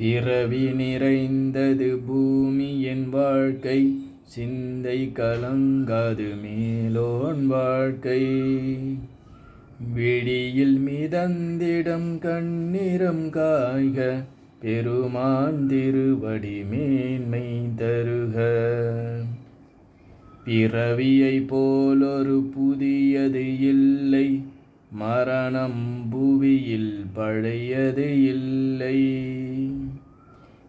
பிறவி நிறைந்தது பூமி என் வாழ்க்கை, சிந்தை கலங்காது மேலோன் வாழ்க்கை. விழியில் மிதந்திடம் கண்ணிரம் காய்க, பெருமான் திருவடி மேன்மை தருக. பிறவியை போலொரு புதியது இல்லை, மரணம் புவியில் பழையது இல்லை.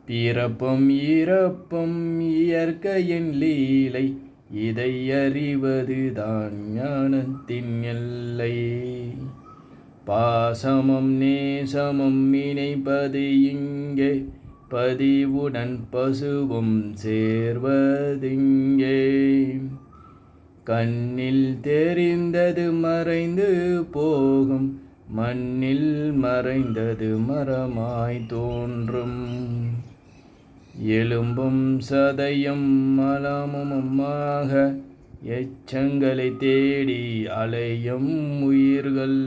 பிறப்பும் இறப்பும் இயற்கையின் லீலை, இதை அறிவதுதான் ஞானத்தின் எல்லை. பாசமும் நேசமும் இணைப்பது இங்கே, பதிவுடன் பசுவும் சேர்வதிங்கே. கண்ணில் தெரிந்தது மறைந்து போகும், மண்ணில் மறைந்தது மரமாய் தோன்றும். எலும்பும் சதையும் மலமுமாக எச்சங்களை தேடி அலையும் உயிர்கள்.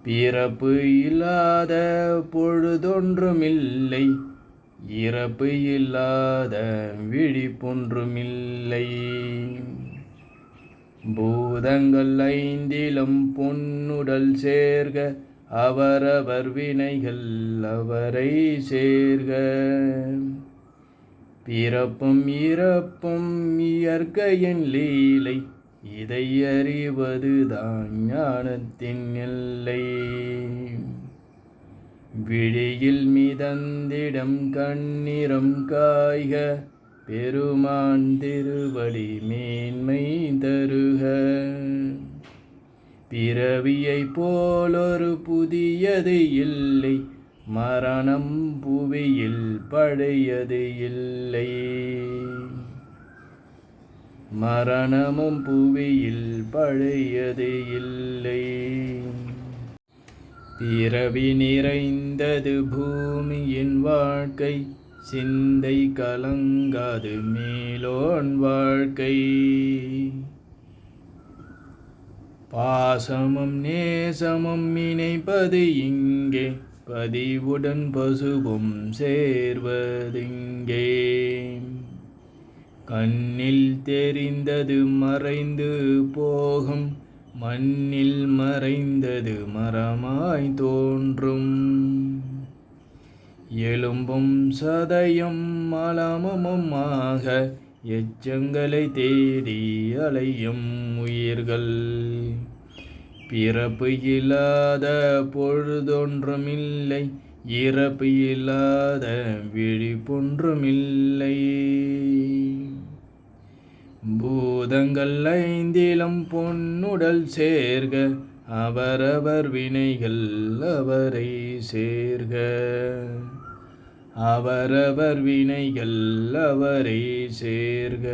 பிறப்பு இல்லாத பொழுதொன்றுமில்லை, இறப்பு இல்லாத விழிப்பொன்றுமில்லை. பூதங்கள் ஐந்திலும் பொன்னுடல் சேர்க, அவரவர் வினைகள் அவரை சேர்க. பிறப்பும் இறப்பும் இயற்கையின் லீலை, இதை அறிவதுதான் ஞானத்தின் எல்லை. விழியில் மிதந்திடம் கண்ணிரம் காய்க, பெருமான் திருவடி மேன்மை தருக. பிறவியை போலொரு புதியது இல்லை, மரணம் புவியில் பழையது இல்லை. மரணமும் புவியில் பழையது இல்லை. பிறவி நிறைந்தது பூமியின் வாழ்க்கை, சிந்தை கலங்காது மேலோன் வாழ்க்கை. பாசமும் நேசமும் இணைப்பது இங்கே, பதிவுடன் பசுவும் சேர்வதிங்கே. கண்ணில் தெரிந்தது மறைந்து போகும், மண்ணில் மறைந்தது மரமாய் தோன்றும். எலும்பும் சதையும் மலமுமாக எச்சங்களை தேடி அலையும் உயிர்கள். பிறப்பு இல்லாத பொழுதொன்றுமில்லை, இறப்பு இல்லாத விழிப்பொன்றுமில்லை. பூதங்கள் ஐந்திலும் பொன்னுடல் சேர்க, அவரவர் வினைகள் அவரை சேர்க. அவரவர் வினைகள் அவரை சேர்க.